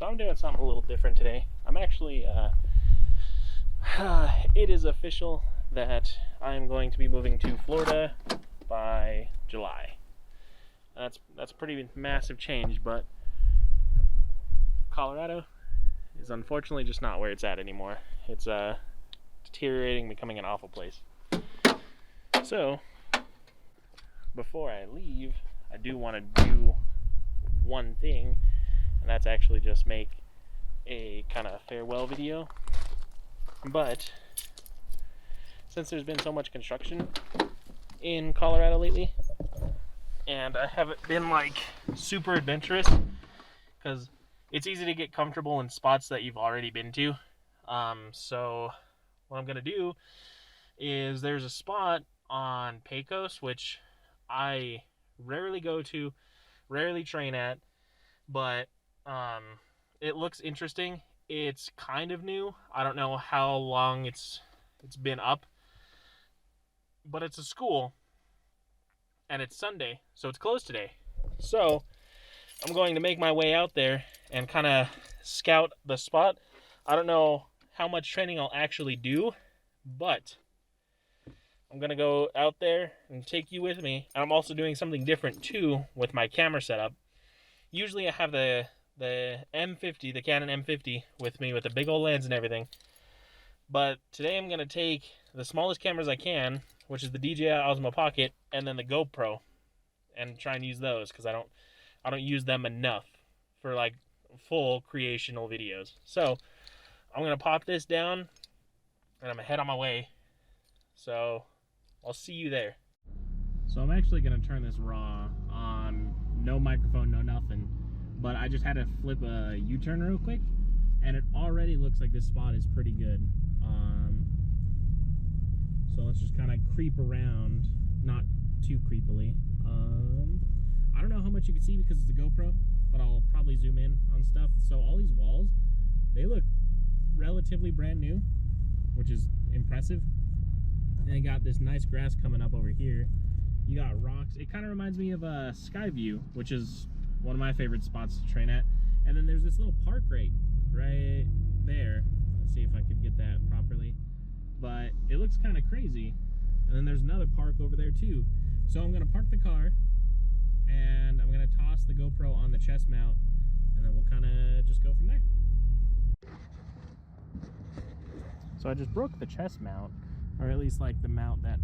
So I'm doing something a little different today. I'm actually, it is official that I'm going to be moving to Florida by July. That's a pretty massive change, but Colorado is unfortunately just not where it's at anymore. It's deteriorating, becoming an awful place. So, before I leave, I do want to do one thing, and that's actually just make a kind of farewell video. But since there's been so much construction in Colorado lately, and I haven't been like super adventurous because it's easy to get comfortable in spots that you've already been to. So what I'm gonna do is there's a spot on Pecos which I rarely go to, rarely train at, but it looks interesting. It's kind of new. I don't know how long it's been up, but it's a school and it's Sunday, so it's closed today. So I'm going to make my way out there and kind of scout the spot. I don't know how much training I'll actually do, but I'm going to go out there and take you with me. And I'm also doing something different too with my camera setup. Usually I have the M50, the Canon M50 with me with a big old lens and everything. But today I'm going to take the smallest cameras I can, which is the DJI Osmo Pocket, and then the GoPro, and try and use those because I don't use them enough for like full creational videos. So I'm going to pop this down and I'm going to head on my way. So I'll see you there. So I'm actually going to turn this raw on, no microphone, no nothing. But I just had to flip a U-turn real quick, and it already looks like this spot is pretty good. So let's just kind of creep around, not too creepily. I don't know how much you can see because it's a GoPro, but I'll probably zoom in on stuff. So all these walls, they look relatively brand new, which is impressive. And they got this nice grass coming up over here. You got rocks. It kind of reminds me of Skyview, which is one of my favorite spots to train at. And then there's this little park right there. Let's see if I could get that properly. But it looks kind of crazy. And then there's another park over there too. So I'm going to park the car and I'm going to toss the GoPro on the chest mount, and then we'll kind of just go from there. So I just broke the chest mount, or at least like the mount that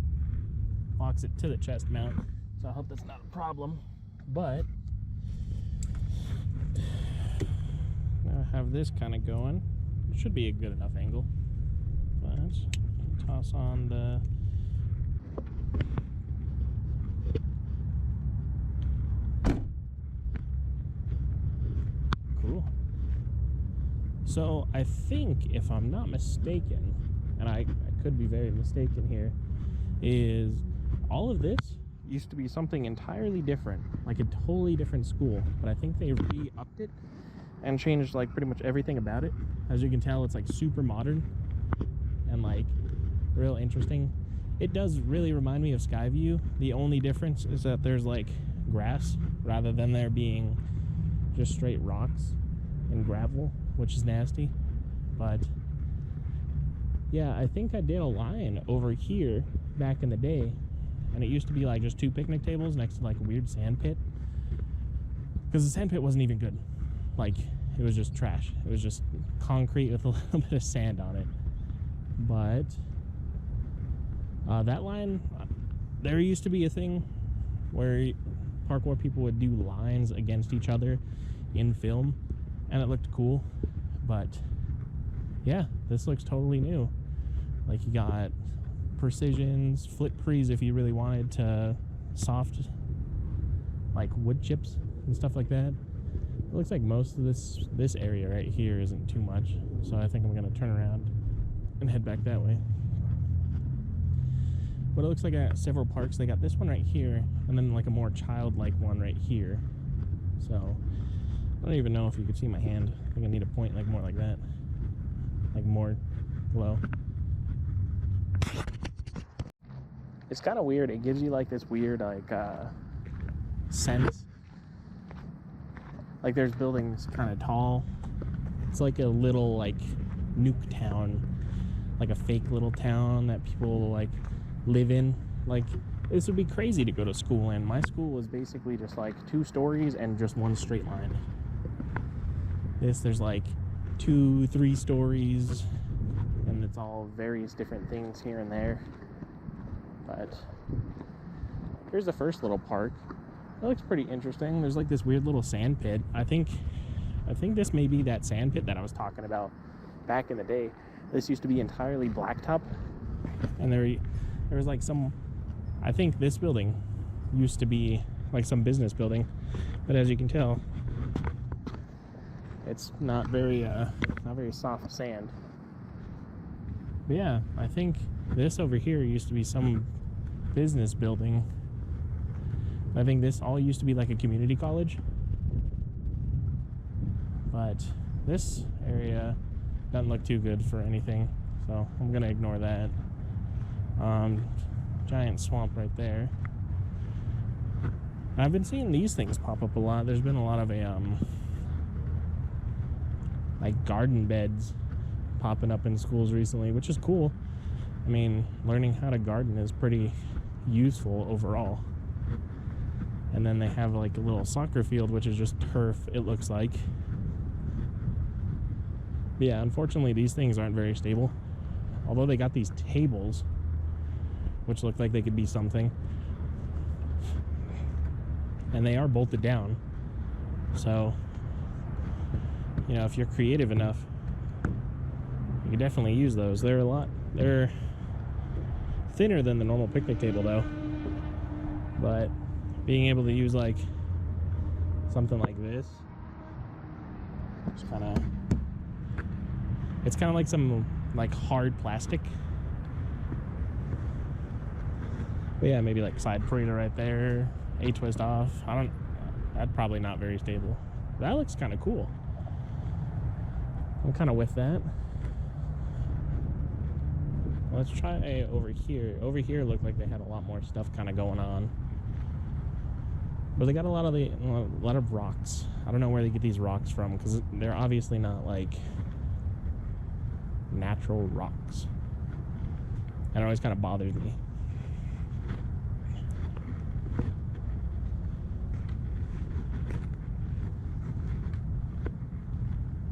locks it to the chest mount. So I hope that's not a problem. But I have this kind of going. It should be a good enough angle. But toss on the cool. So I think, if I'm not mistaken, and I could be very mistaken here, is all of this used to be something entirely different, like a totally different school, but I think they re-upped it and changed like pretty much everything about it. As you can tell, it's like super modern and like real interesting. It does really remind me of Skyview. The only difference is that there's like grass rather than there being just straight rocks and gravel, which is nasty. But yeah, I think I did a line over here back in the day, and it used to be like just two picnic tables next to like a weird sand pit, because the sand pit wasn't even good. Like, it was just trash. It was just concrete with a little bit of sand on it. But that line, there used to be a thing where parkour people would do lines against each other in film, and it looked cool. But yeah, this looks totally new. Like, you got precisions, flip prees if you really wanted to, soft like wood chips and stuff like that. It looks like most of this area right here isn't too much, so I think I'm gonna turn around and head back that way. But it looks like I got several parks. They got this one right here, and then like a more childlike one right here. So I don't even know if you could see my hand. I think I need to point like more like that, like more low. It's kind of weird. It gives you like this weird like sense. Like, there's buildings kind of tall It's like a little like nuke town, like a fake little town that people like live in. Like, this would be crazy to go to school in. My school was basically just like 2 stories and just one straight line. There's like 2, 3 stories, and it's all various different things here and there. But here's the first little park. It looks pretty interesting. There's like this weird little sand pit. I think this may be that sand pit that I was talking about back in the day. This used to be entirely blacktop, and there was like some, I think this building used to be like some business building, but as you can tell, it's not very soft sand. But yeah, I think this over here used to be some business building. I think this all used to be like a community college, but this area doesn't look too good for anything, so I'm gonna ignore that. Giant swamp right there. I've been seeing these things pop up a lot. There's been a lot of like garden beds popping up in schools recently, which is cool. I mean, learning how to garden is pretty useful overall. And then they have like a little soccer field, which is just turf, it looks like. But yeah, unfortunately these things aren't very stable. Although they got these tables, which look like they could be something. And they are bolted down. So, you know, if you're creative enough, you can definitely use those. They're thinner than the normal picnic table though. But being able to use like something like this, it's kind of like some like hard plastic. But yeah, maybe like side Parita right there, a twist off. That's probably not very stable. That looks kind of cool. I'm kind of with that. Let's try over here. Over here looked like they had a lot more stuff kind of going on. But they got a lot of rocks. I don't know where they get these rocks from, because they're obviously not like natural rocks. And it always kind of bothers me.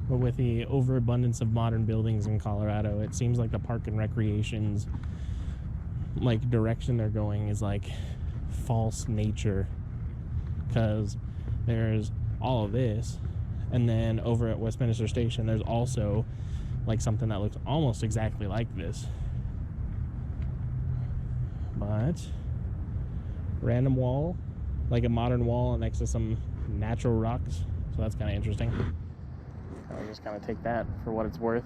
But with the overabundance of modern buildings in Colorado, it seems like the park and recreation's like direction they're going is like false nature. Because there's all of this, and then over at Westminster Station there's also like something that looks almost exactly like this, but random wall, like a modern wall next to some natural rocks. So that's kind of interesting. I'll just kind of take that for what it's worth.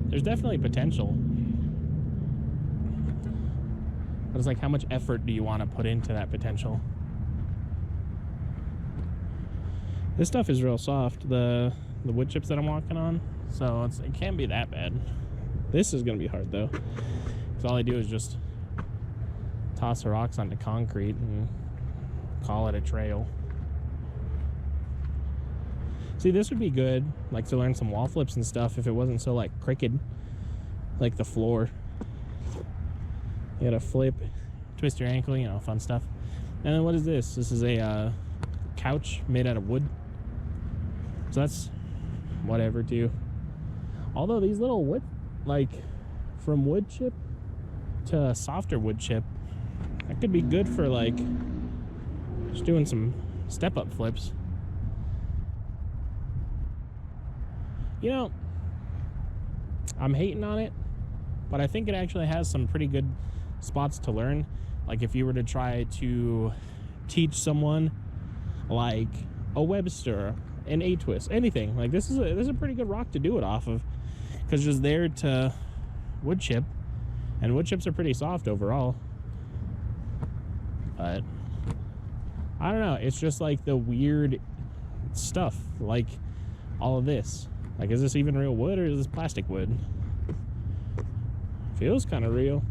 There's definitely potential. But it's like, how much effort do you want to put into that potential? This stuff is real soft, the wood chips that I'm walking on, so it can't be that bad. This is going to be hard though, because all I do is just toss the rocks onto concrete and call it a trail. See, this would be good, like to learn some wall flips and stuff if it wasn't so like crooked, like the floor. You gotta flip, twist your ankle, you know, fun stuff. And then what is this? This is a couch made out of wood. So that's whatever too. Although these little wood, like from wood chip to softer wood chip, that could be good for like just doing some step-up flips. You know, I'm hating on it, but I think it actually has some pretty good spots to learn. Like if you were to try to teach someone like a Webster, an A-twist, anything, like this is a pretty good rock to do it off of, because just there to wood chip, and wood chips are pretty soft overall. But I don't know, it's just like the weird stuff, like all of this. Like, is this even real wood or is this plastic wood? Feels kind of real.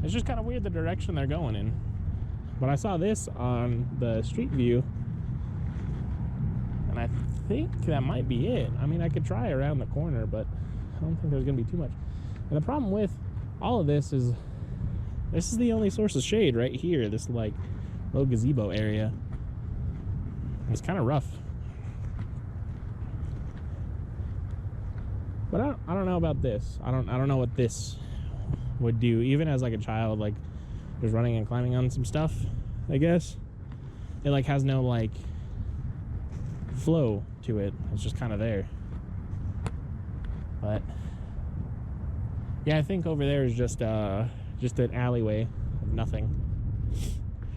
It's just kind of weird the direction they're going in. but I saw this on the street view, and I think that might be it. I mean, I could try around the corner, but I don't think there's gonna be too much. And the problem with all of this is the only source of shade right here, this like low gazebo area. It's kind of rough. But I don't know about this. I don't know what this would do. Even as like a child, like just running and climbing on some stuff, I guess. It like has no like flow to it. It's just kind of there. But yeah, I think over there is just an alleyway of nothing.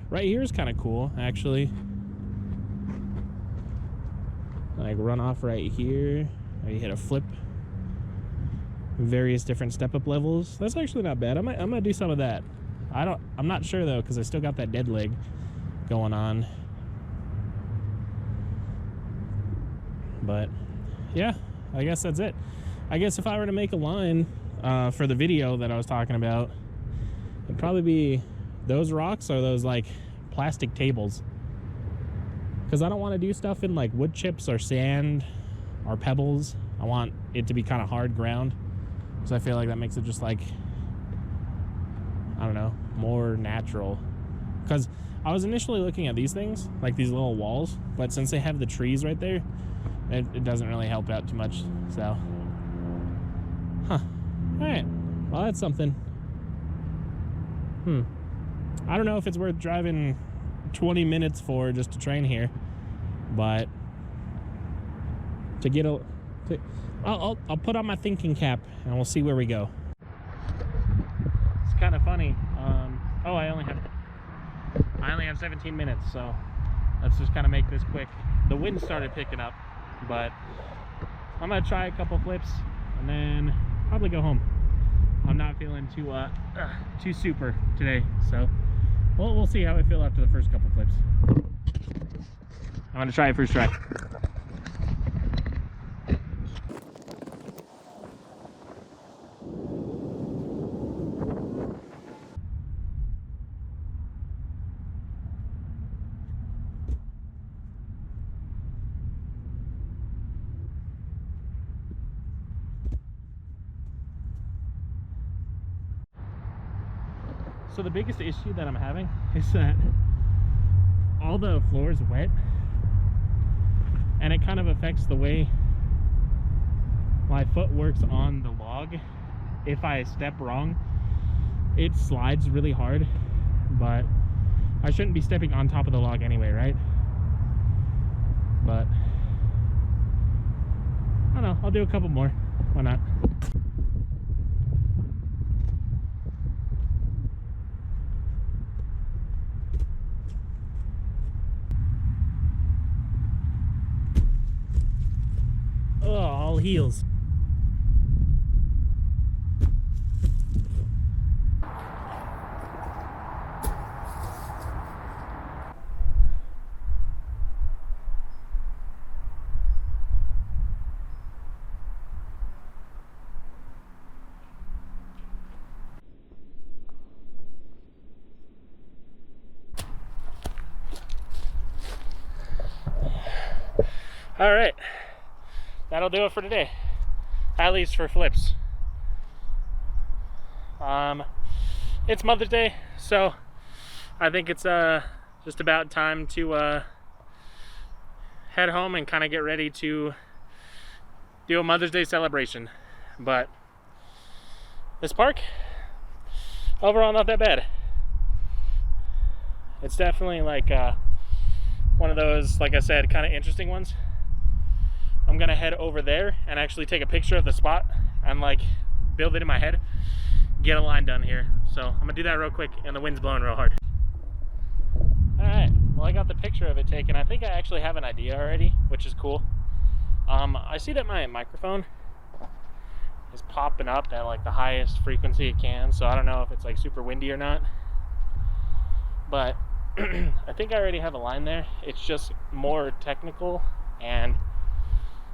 Right here is kind of cool, actually. Like run off right here, or you hit a flip. Various different step-up levels. That's actually not bad. I might do some of that. I'm not sure though, because I still got that dead leg going on. But yeah, I guess that's it. I guess if I were to make a line for the video that I was talking about, it'd probably be those rocks or those like plastic tables. Because I don't want to do stuff in like wood chips or sand or pebbles. I want it to be kind of hard ground. Because I feel like that makes it just like, I don't know, more natural. Because I was initially looking at these things, like these little walls, but since they have the trees right there, it doesn't really help out too much. So, huh. Alright, well that's something. I don't know if it's worth driving 20 minutes for just to train here, but to get a... I'll put on my thinking cap and we'll see where we go. It's kind of funny. Oh, I only have 17 minutes, so let's just kind of make this quick. The wind started picking up, but I'm gonna try a couple flips and then probably go home. I'm not feeling too super today, so we'll see how I feel after the first couple flips. I'm gonna try it first try. So the biggest issue that I'm having is that all the floor is wet, and it kind of affects the way my foot works on the log. If I step wrong, it slides really hard, but I shouldn't be stepping on top of the log anyway, right? But I don't know, I'll do a couple more. Why not? Oh, all heels. All right, that'll do it for today, at least for flips. It's Mother's Day, so I think it's just about time to head home and kind of get ready to do a Mother's Day celebration. But this park, overall, not that bad. It's definitely like one of those, like I said, kind of interesting ones. I'm gonna head over there and actually take a picture of the spot and like build it in my head, get a line done here. So I'm gonna do that real quick, and the wind's blowing real hard. All right, well, I got the picture of it taken. I think I actually have an idea already, which is cool. I see that my microphone is popping up at like the highest frequency it can, so I don't know if it's like super windy or not, but I think I already have a line there. It's just more technical, and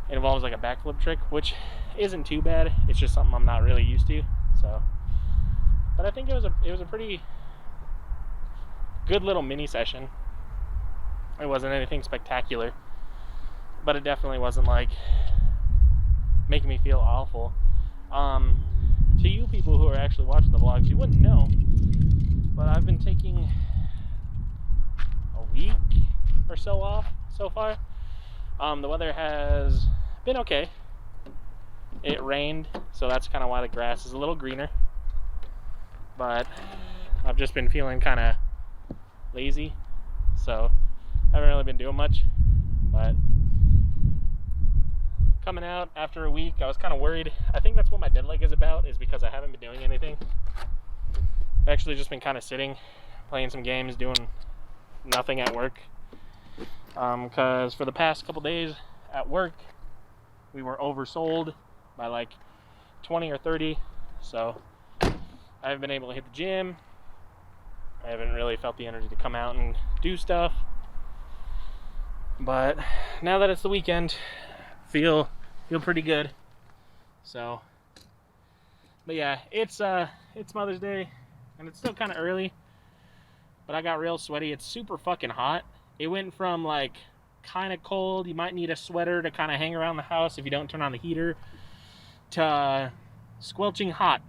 it involves like a backflip trick, which isn't too bad. It's just something I'm not really used to. So, but I think it was a pretty good little mini session. It wasn't anything spectacular, but it definitely wasn't like making me feel awful. To you people who are actually watching the vlogs, you wouldn't know, but I've been taking a week or so off so far. The weather has been okay. It rained, so that's kind of why the grass is a little greener. But I've just been feeling kind of lazy, so I haven't really been doing much. But coming out after a week, I was kind of worried. I think that's what my dead leg is about, is because I haven't been doing anything. I've actually just been kind of sitting, playing some games, doing nothing at work. Because for the past couple days at work, we were oversold by like 20 or 30, so I haven't been able to hit the gym. I haven't really felt the energy to come out and do stuff. But now that it's the weekend, feel pretty good. So, but yeah, it's Mother's Day, and it's still kind of early, but I got real sweaty. It's super fucking hot. It went from like kind of cold, you might need a sweater to kind of hang around the house if you don't turn on the heater, to squelching hot.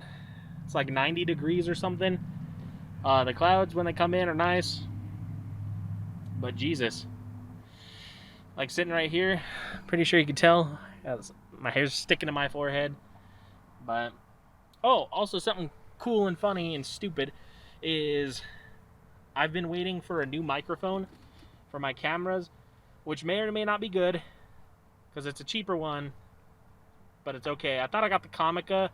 It's like 90 degrees or something. The clouds when they come in are nice, but Jesus, like sitting right here, pretty sure you can tell my hair's sticking to my forehead. But oh, also something cool and funny and stupid is I've been waiting for a new microphone for my cameras, which may or may not be good because it's a cheaper one, but it's okay. I thought I got the Comica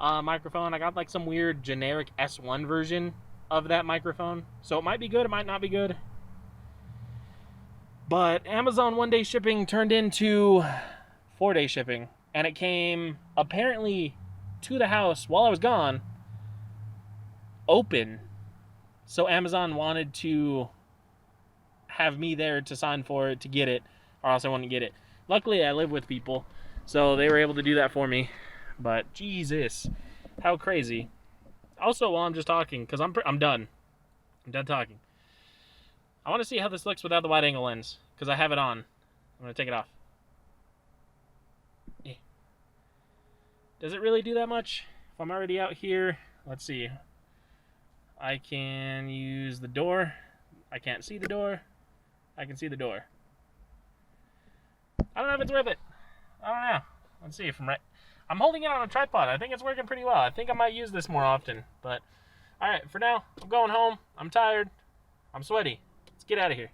microphone. I got like some weird generic S1 version of that microphone, so it might be good, it might not be good. But Amazon 1-day shipping turned into 4-day shipping, and it came apparently to the house while I was gone, open. So Amazon wanted to have me there to sign for it to get it, or else I wouldn't get it. Luckily, I live with people, so they were able to do that for me. But Jesus, how crazy! Also, while I'm just talking, because I'm done. I'm done talking. I want to see how this looks without the wide-angle lens, because I have it on. I'm going to take it off. Does it really do that much? If I'm already out here, let's see. I can use the door. I can't see the door. I can see the door. I don't know if it's worth it. I don't know. Let's see if I'm right. I'm holding it on a tripod. I think it's working pretty well. I think I might use this more often. But, alright, for now, I'm going home. I'm tired. I'm sweaty. Let's get out of here.